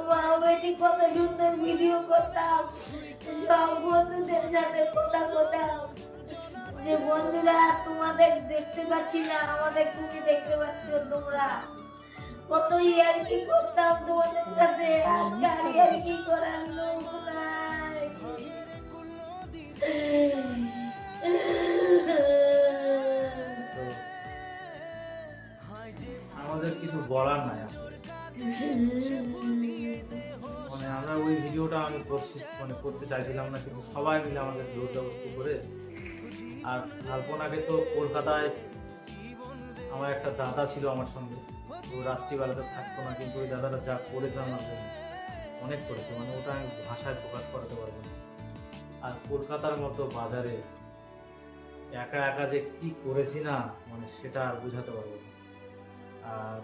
মা বেটি কত সুন্দর ভিডিও করতাম, সব বন্ধুদের সাথে কথা করতাম যে বন্ধুরা তোমাদের দেখতে পাচ্ছি না, আমাদের তুমি দেখতে পাচ্ছ। তোমরা কত ইয়ার্কি করতাম তোমাদের সাথে, আজকে আর ইয়ার্কি করার লোক নাই। তো আমাদের কিছু বলার নাই আসলে। মানে আমরা ওই ভিডিওটা আমি করতে চাইছিলাম না, কিন্তু সবাই মিলে আমাদের জোর জবরদস্তি করে। আর অল্পন আগে তো কলকাতায় আমার একটা দাদা ছিল আমার সঙ্গে, ও রাত্রিবেলাতে থাকতো না, কিন্তু ওই দাদাটা যা করেছে আমার জন্য অনেক করেছে, মানে ওটা আমি ভাষায় প্রকাশ করাতে পারবো না। আর কলকাতার মতো বাজারে একা একা যে কি করেছি না, মানে সেটা আর বোঝাতে পারবো না। আর